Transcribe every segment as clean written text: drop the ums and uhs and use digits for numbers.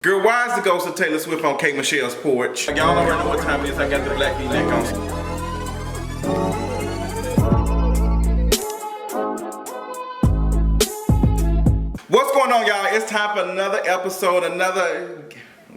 Girl, why is the ghost of Taylor Swift on K. Michelle's porch? Y'all already know what time it is. I got the black V-neck on. What's going on, y'all? It's time for another episode,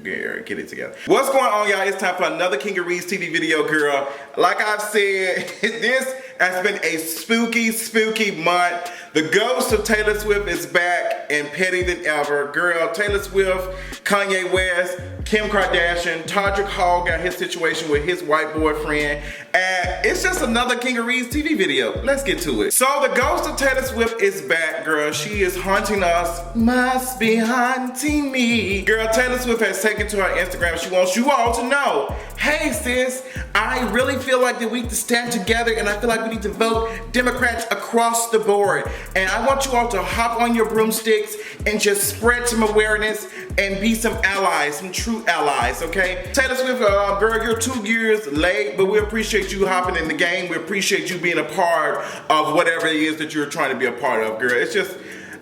get it together. What's going on, y'all? It's time for another King of Reads TV video, girl. Like I've said, this has been a spooky month. The ghost of Taylor Swift is back and petty than ever. Girl, Taylor Swift, Kanye West, Kim Kardashian, Todrick got his situation with his white boyfriend. And it's just another King of Reads TV video. Let's get to it. So the ghost of Taylor Swift is back, girl. She is haunting us. Must be haunting me. Girl, Taylor Swift has taken to her Instagram. She wants you all to know, hey sis, I really feel like that we need to stand together and I feel like we need to vote Democrats across the board. And I want you all to hop on your broomsticks and just spread some awareness and be some allies, some true allies, okay? Taylor Swift, girl, you're 2 years late, but we appreciate you hopping in the game. We appreciate you being a part of whatever it is that you're trying to be a part of, girl. It's just,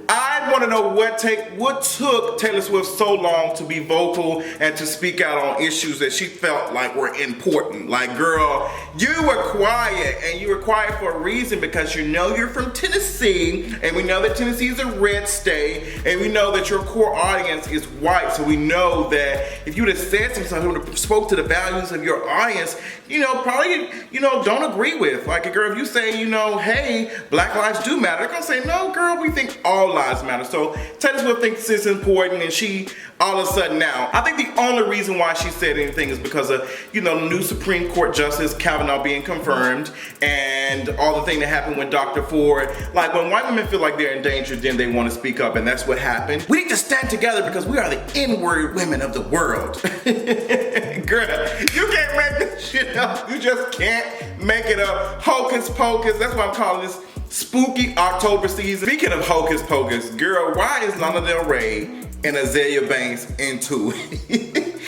I want to know what took Taylor Swift so long to be vocal and to speak out on issues that she felt like were important. Like, girl, you were quiet, and you were quiet for a reason, because you know you're from Tennessee, and we know that Tennessee is a red state, and we know that your core audience is white, so we know that if you would have said something, spoke to the values of your audience, probably, don't agree with. Like, girl, if you say, hey, black lives do matter, they're gonna say, no, girl, we think all lives matter. So Taylor Swift thinks it's important, and she all of a sudden now, I think the only reason why she said anything is because of, the new Supreme Court Justice Kavanaugh being confirmed, and all the thing that happened with Dr. Ford. Like, when white women feel like they're in danger, then they want to speak up, and that's what happened. We need to stand together because we are the N-word women of the world. Girl, you can't make this shit up. You just can't make it up. Hocus pocus. That's why I'm calling this spooky October season. Speaking of hocus pocus, girl, why is Lana Del Rey and Azealia Banks into it?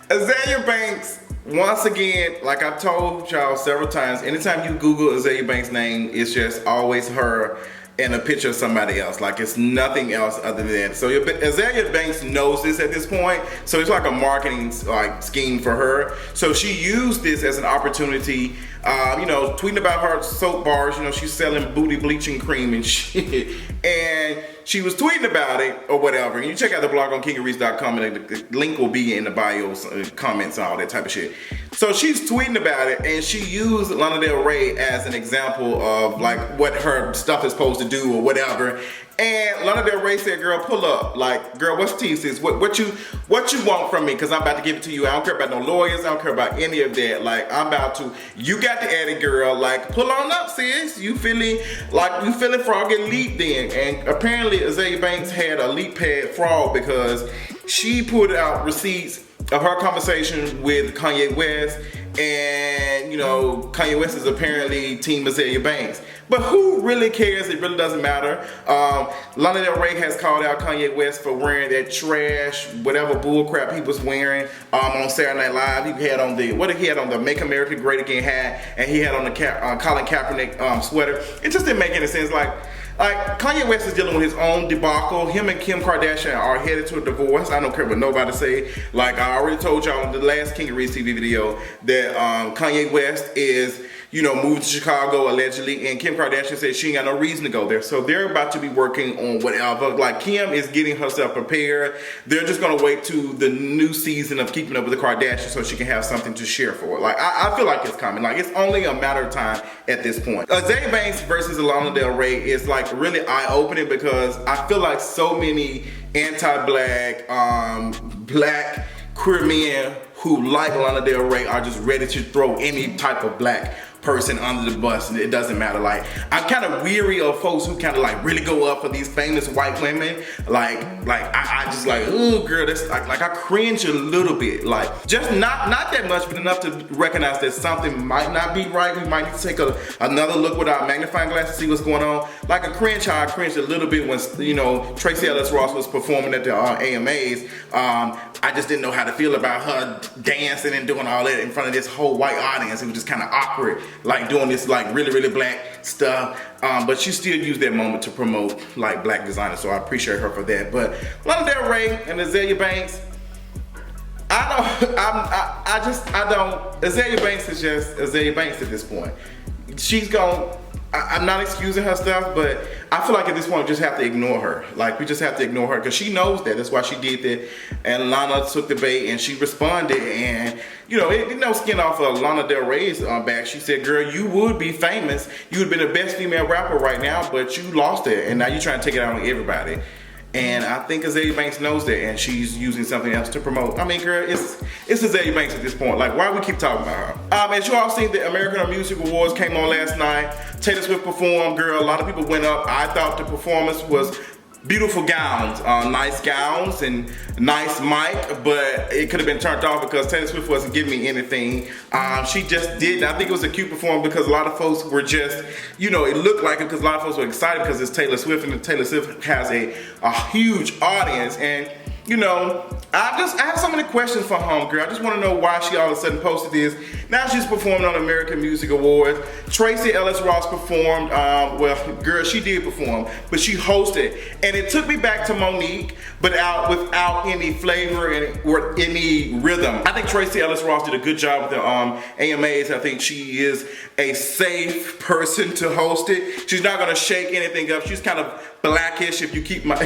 Azealia Banks, once again, like I've told y'all several times, anytime you Google Azealia Banks' name, it's just always her and a picture of somebody else. Like, it's nothing else other than that. So Azealia Banks knows this at this point. So it's like a marketing scheme for her. So she used this as an opportunity, tweeting about her soap bars. She's selling booty bleaching cream and shit. And she was tweeting about it or whatever. And you check out the blog on kingofreads.com, and the link will be in the bio, comments and all that type of shit. So she's tweeting about it, and she used Lana Del Rey as an example of like what her stuff is supposed to do or whatever. And Lana Del Rey said, girl, pull up. Like, girl, what's tea, sis? What you want from me? Because I'm about to give it to you. I don't care about no lawyers. I don't care about any of that. Like, I'm about to, you got the edit, girl. Like, pull on up, sis. You feeling frog and leap then. And apparently Azealia Banks had a leap pad fraud because she put out receipts of her conversation with Kanye West, and Kanye West is apparently Team Azealia Banks. But who really cares? It really doesn't matter. Lana Del Rey has called out Kanye West for wearing that trash, whatever bullcrap he was wearing on Saturday Night Live. He had on the Make America Great Again hat, and he had on the Colin Kaepernick sweater. It just didn't make any sense. Like Kanye West is dealing with his own debacle. Him and Kim Kardashian are headed to a divorce. I don't care what nobody say. Like, I already told y'all in the last King of Reads TV video that Kanye West is, moving to Chicago allegedly, and Kim Kardashian said she ain't got no reason to go there. So they're about to be working on whatever. Like, Kim is getting herself prepared. They're just gonna wait to the new season of Keeping Up with the Kardashians so she can have something to share for it. Like, I feel like it's coming. Like, it's only a matter of time at this point. Azealia Banks versus Lana Del Rey is like really eye-opening, because I feel like so many anti-black, black queer men who like Lana Del Rey are just ready to throw any type of black person under the bus, and it doesn't matter. Like, I'm kind of weary of folks who kind of like really go up for these famous white women. I just like, ooh, girl, that's like I cringe a little bit. Like, just not that much, but enough to recognize that something might not be right. We might need to take another look with our magnifying glass to see what's going on. Like a cringe, how I cringed a little bit when Tracee Ellis Ross was performing at the AMAs. I just didn't know how to feel about her dancing and doing all that in front of this whole white audience. It was just kind of awkward, like doing this like really black stuff. But she still used that moment to promote like black designers, so I appreciate her for that. But Lana Del Rey and Azealia Banks, I don't. Azealia Banks is just Azealia Banks at this point. She's gone. I'm not excusing her stuff, but I feel like at this point we just have to ignore her. Like, we just have to ignore her because she knows that. That's why she did that. And Lana took the bait and she responded. And, you know, it no skin off of Lana Del Rey's back. She said, girl, you would be famous. You would be the best female rapper right now, but you lost it. And now you're trying to take it out on everybody. And I think Azealia Banks knows that, and she's using something else to promote. I mean, girl, it's Azealia Banks at this point. Like, why we keep talking about her? As you all seen, the American Music Awards came on last night. Taylor Swift performed, girl. A lot of people went up. I thought the performance was beautiful gowns, nice gowns and nice mic, but it could have been turned off because Taylor Swift wasn't giving me anything. She just did. I think it was a cute performance because a lot of folks were just, you know, it looked like it because a lot of folks were excited because it's Taylor Swift and Taylor Swift has a huge audience. And you know, I have so many questions for homegirl. I just want to know why she all of a sudden posted this. Now she's performing on American Music Awards. Tracee Ellis Ross performed. Well, girl, she did perform, but she hosted, and it took me back to Monique, but without any flavor or any rhythm. I think Tracee Ellis Ross did a good job with the AMAs. I think she is a safe person to host it. She's not gonna shake anything up. She's kind of blackish if you get my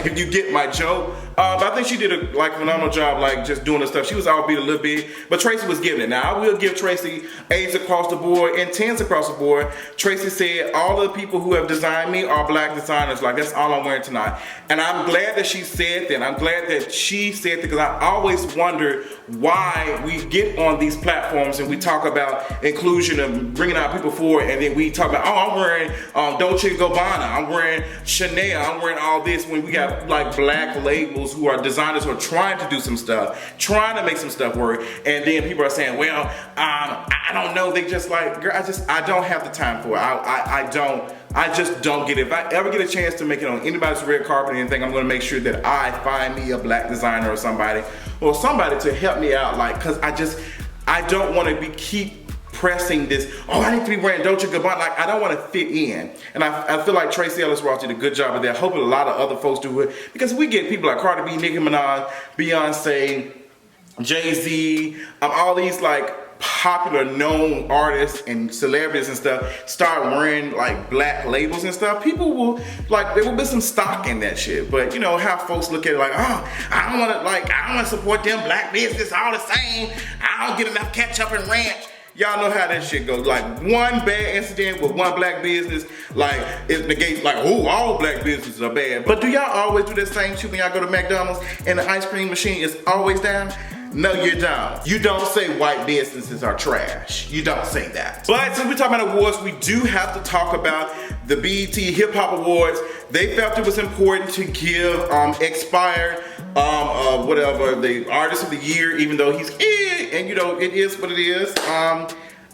joke. But I think she did a phenomenal job, like just doing the stuff. She was offbeat a little bit, but Tracee was giving it. Now I will give Tracee A's across the board and 10s across the board. Tracee said all the people who have designed me are black designers. Like, that's all I'm wearing tonight. And I'm glad that she said that. I'm glad that she said that because I always wondered why we get on these platforms and we talk about inclusion and bringing out people forward, and then we talk about, oh, I'm wearing Dolce & Gabbana, I'm wearing Chanel, I'm wearing all this, when we got like black labels who are designers who are trying to do some stuff, trying to make some stuff work, and then people are saying, well, I don't know, they just like, girl, I don't have the time for it. I just don't get it. If I ever get a chance to make it on anybody's red carpet or anything, I'm gonna make sure that I find me a black designer or somebody to help me out, like, cause I don't wanna keep pressing this, oh, I need to be wearing Dolce & Gabbana. Like, I don't want to fit in. And I feel like Tracee Ellis Ross did a good job of that. I hope a lot of other folks do it, because we get people like Cardi B, Nicki Minaj, Beyonce, Jay-Z, all these like popular known artists and celebrities and stuff start wearing like black labels and stuff. People will, like, there will be some stock in that shit. But you know how folks look at it like, oh, I don't want to support them black business all the same. I don't get enough ketchup and ranch. Y'all know how that shit goes. Like, one bad incident with one black business, like, it negates, like, oh, all black businesses are bad. But do y'all always do that same shit when y'all go to McDonald's and the ice cream machine is always down? No, you don't. You don't say white businesses are trash. You don't say that. But since we're talking about awards, we do have to talk about the BET Hip Hop Awards. They felt it was important to give Expired, whatever, the Artist of the Year, even though he's and you know, it is what it is.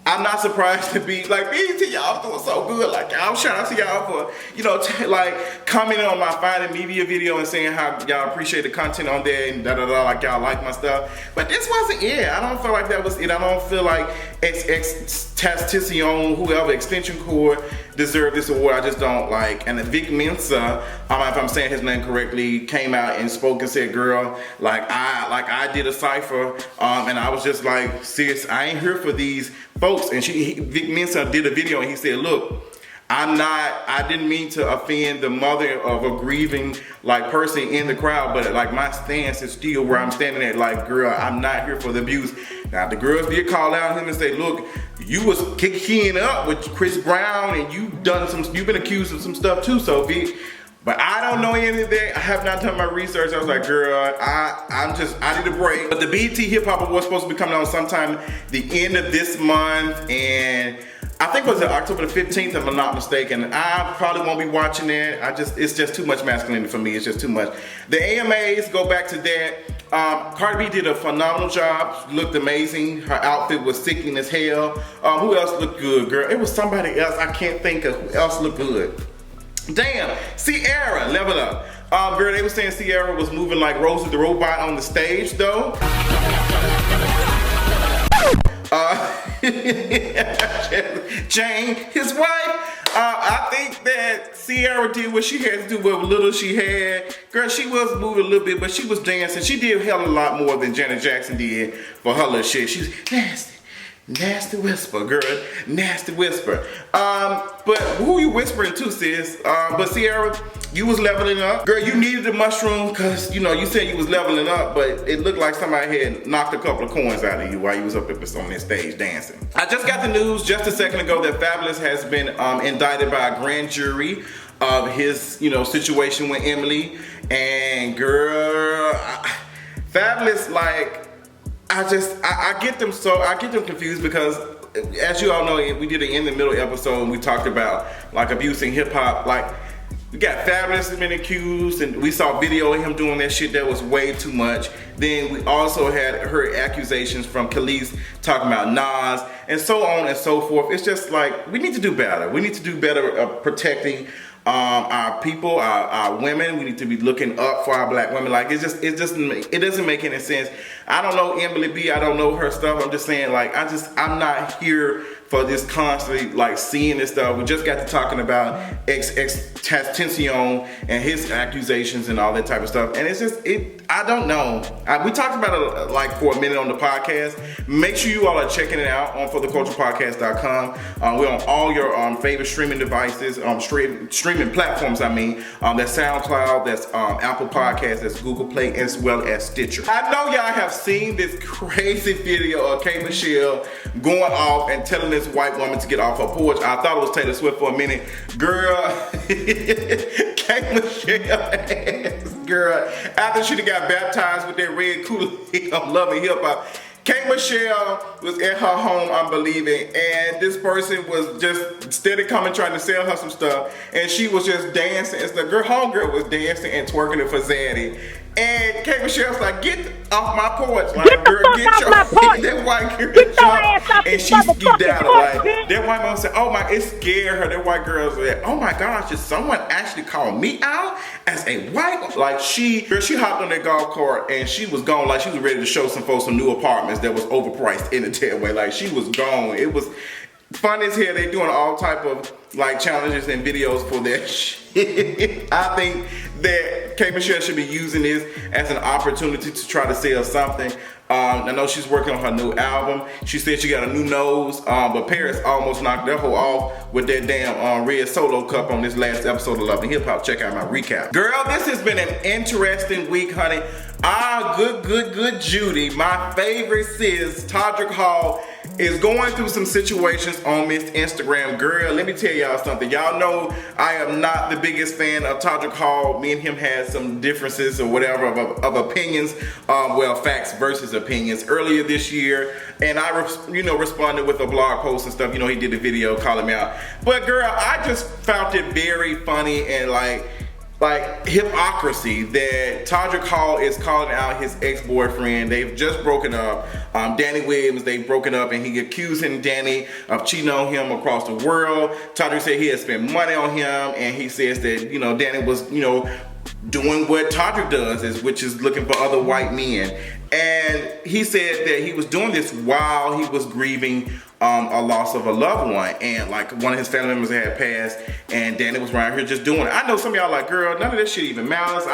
I'm not surprised to be like, BET, y'all doing so good. Like, I'm shout out to y'all for, you know, like commenting on my Finding Media video and saying how y'all appreciate the content on there and da-da-da, like y'all like my stuff. But this wasn't it. I don't feel like that was it. I don't feel like Tasticion, whoever, Extension Cord, deserved this award. I just don't like. And Vic Mensa, if I'm saying his name correctly, came out and spoke and said, girl, I did a cipher, and I was just like, sis, I ain't here for these folks. And Vic Mensa did a video and he said, look, I didn't mean to offend the mother of a grieving like person in the crowd, but like my stance is still where I'm standing at. Like, girl, I'm not here for the abuse. Now the girls did call out him and say, look, you was kicking up with Chris Brown and you've been accused of some stuff too, so Vic. But I don't know anything. I have not done my research. I was like, girl, I need a break. But the BET Hip Hop Awards supposed to be coming on sometime the end of this month, and I think it was October the 15th, if I'm not mistaken. I probably won't be watching it. It's just too much masculinity for me. It's just too much. The AMAs, go back to that. Cardi B did a phenomenal job. She looked amazing. Her outfit was sickening as hell. Who else looked good, girl? It was somebody else. I can't think of who else looked good. Damn, Ciara, level up. Girl, they were saying Ciara was moving like Rosie the Robot on the stage though. Jane, his wife. I think that Ciara did what she had to do with what little she had. Girl, she was moving a little bit, but she was dancing. She did hell a lot more than Janet Jackson did for her little shit. She's nasty. Nasty whisper, girl. Nasty whisper. But who you whispering to, sis? But Ciara, you was leveling up. Girl, you needed the mushroom because, you know, you said you was leveling up, but it looked like somebody had knocked a couple of coins out of you while you was up on that stage dancing. I just got the news just a second ago that Fabulous has been indicted by a grand jury of his, you know, situation with Emily. And girl, Fabulous, like, I get them confused because, as you all know, we did an In the Middle episode and we talked about like abusing hip hop. Like, we got Fabulous has been accused, and we saw video of him doing that shit that was way too much. Then we also had heard accusations from Khalees talking about Nas, and so on and so forth. It's just like, we need to do better. We need to do better protecting our people, our women. We need to be looking up for our black women. Like, it doesn't make any sense. I don't know Emily B. I don't know her stuff. I'm just saying, like, I'm not here for this constantly, like, seeing this stuff. We just got to talking about Tentacion and his accusations and all that type of stuff. And it's just, I don't know. We talked about it like for a minute on the podcast. Make sure you all are checking it out on fortheculturepodcast.com. We're on all your favorite streaming devices, streaming platforms, I mean. That's SoundCloud, that's Apple Podcasts, that's Google Play, as well as Stitcher. I know y'all have seen this crazy video of K. Michelle going off and telling this white woman to get off her porch. I thought it was Taylor Swift for a minute. Girl, K. Michelle ass, girl, after she got baptized with that red Kool-Aid of Love and Hip Hop, K. Michelle was at her home, I'm believing, and this person was just steady coming trying to sell her some stuff, and she was just dancing. It's the homegirl was dancing and twerking it for Zaddy. And K. Michelle's like, get off my porch. Like, girl, get your that white girl jumped, and she skipped out. Like, that white mom said, oh my, it scared her. That white girl said, oh my gosh, did someone actually call me out as a white? Like, she hopped on that golf cart and she was gone. Like, she was ready to show some folks some new apartments that was overpriced in a dead way. Like, she was gone. It was fun as hell. They doing all type of like challenges and videos for that shit. I think that K. Michelle should be using this as an opportunity to try to sell something. I know she's working on her new album. She said she got a new nose, but Paris almost knocked that hoe off with that damn red Solo cup on this last episode of Love and Hip Hop. Check out my recap. Girl, this has been an interesting week, honey. Good Judy, my favorite sis, Todrick Hall, is going through some situations on Miss Instagram. Girl, let me tell y'all something. Y'all know I am not the biggest fan of Todrick Hall. Me and him had some differences or whatever of opinions. Well, facts versus opinions earlier this year. And I, responded with a blog post and stuff. You know, he did a video calling me out. But girl, I just found it very funny and like hypocrisy that Todrick Hall is calling out his ex-boyfriend. They've just broken up. Danny Williams, they've broken up, and he accusing Danny of cheating on him across the world. Todrick said he had spent money on him, and he says that, Danny was, doing what Todrick does, which is looking for other white men. And he said that he was doing this while he was grieving a loss of a loved one, and like one of his family members had passed, and Danny was around here just doing it. I know some of y'all like, girl, none of this shit even matters.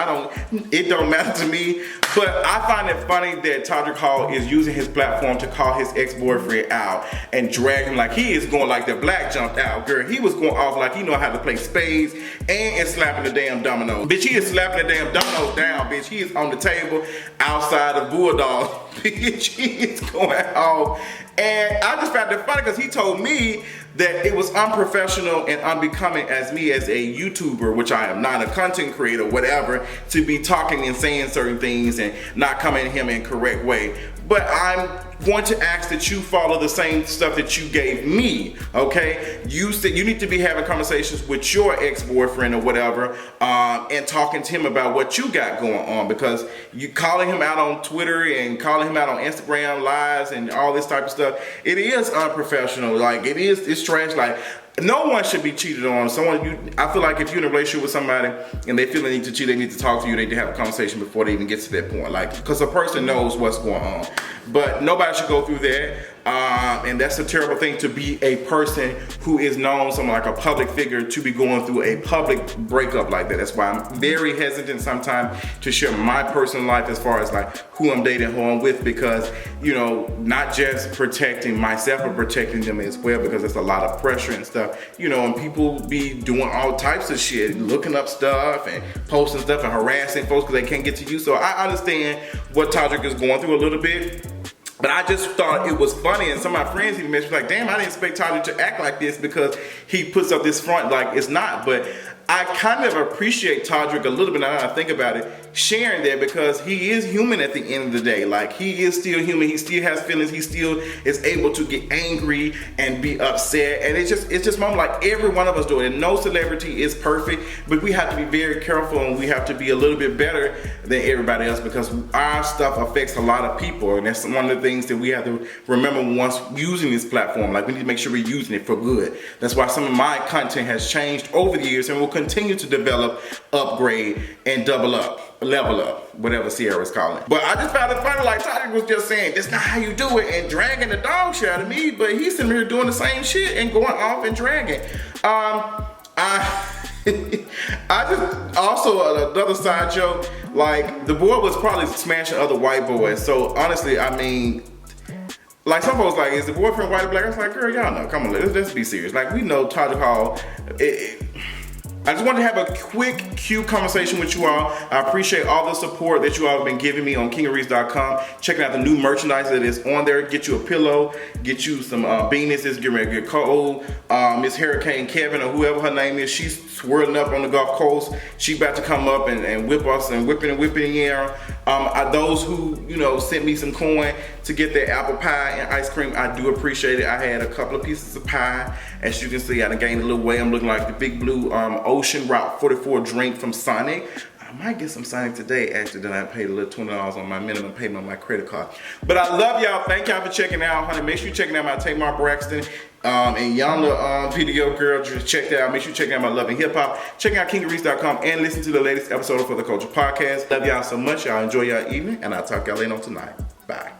It don't matter to me. But I find it funny that Todrick Hall is using his platform to call his ex-boyfriend out and drag him like he is going like the black jumped out. Girl, he was going off like he know how to play spades and slapping the damn dominoes. Bitch, he is slapping the damn dominoes down, bitch. He is on the table outside of Bulldog. Bitch, he is going off. And I just found it funny because he told me that it was unprofessional and unbecoming as me as a YouTuber, which I am not, a content creator, whatever, to be talking and saying certain things and not coming at him in correct way. But I'm going to ask that you follow the same stuff that you gave me, okay? You said you need to be having conversations with your ex-boyfriend or whatever, and talking to him about what you got going on, because you calling him out on Twitter and calling him out on Instagram lives and all this type of stuff, it is unprofessional. Like, it's trash. Like, no one should be cheated on. I feel like if you're in a relationship with somebody and they feel they need to cheat, they need to talk to you, they need to have a conversation before they even get to that point. Like, because a person knows what's going on. But nobody should go through that. And that's a terrible thing to be a person who is known, someone like a public figure, to be going through a public breakup like that. That's why I'm very hesitant sometimes to share my personal life as far as like who I'm dating, who I'm with, because, you know, not just protecting myself, but protecting them as well, because there's a lot of pressure and stuff, you know, and people be doing all types of shit, looking up stuff and posting stuff and harassing folks because they can't get to you. So I understand what Todrick is going through a little bit. But I just thought it was funny, and some of my friends even mentioned, like, damn, I didn't expect Todrick to act like this, because he puts up this front like it's not. But I kind of appreciate Todrick a little bit, now that I think about it, sharing that, because he is human at the end of the day. Like, he is still human, he still has feelings, he still is able to get angry and be upset, and it's just moment like every one of us do it, and no celebrity is perfect, but we have to be very careful, and we have to be a little bit better than everybody else, because our stuff affects a lot of people, and that's one of the things that we have to remember once using this platform. Like, we need to make sure we're using it for good. That's why some of my content has changed over the years, and will continue to develop, upgrade, and level up, whatever Ciara's calling it. But I just found it funny, like Todrick was just saying, that's not how you do it, and dragging the dog shit out of me, but he's sitting here doing the same shit and going off and dragging. I just, also another side joke, like, the boy was probably smashing other white boys, so honestly, I mean, like, some folks like, is the boyfriend white or black? I was like, girl, y'all know, come on, let's be serious. Like, we know Todrick Hall, I just wanted to have a quick, cute conversation with you all. I appreciate all the support that you all have been giving me on kingarees.com. Checking out the new merchandise that is on there. Get you a pillow, get you some beanies. It's getting ready to get cold. Miss Hurricane Kevin, or whoever her name is, she's swirling up on the Gulf Coast. She about to come up and whip us and whipping in the air. Those who, you know, sent me some coin to get their apple pie and ice cream, I do appreciate it. I had a couple of pieces of pie. As you can see, I done gained a little weight. I'm looking like the big blue Ocean Route 44 drink from Sonic. I might get some Sonic today, actually. Then I paid a little $20 on my minimum payment on my credit card. But I love y'all. Thank y'all for checking out, honey. Make sure you're checking out my Tamar Braxton and Yonder video, girl. Just check that out. Make sure you check out my Love and Hip Hop. Check out kingarees.com and listen to the latest episode of For the Culture Podcast. Love y'all so much. Y'all enjoy y'all evening, and I'll talk y'all later on tonight. Bye.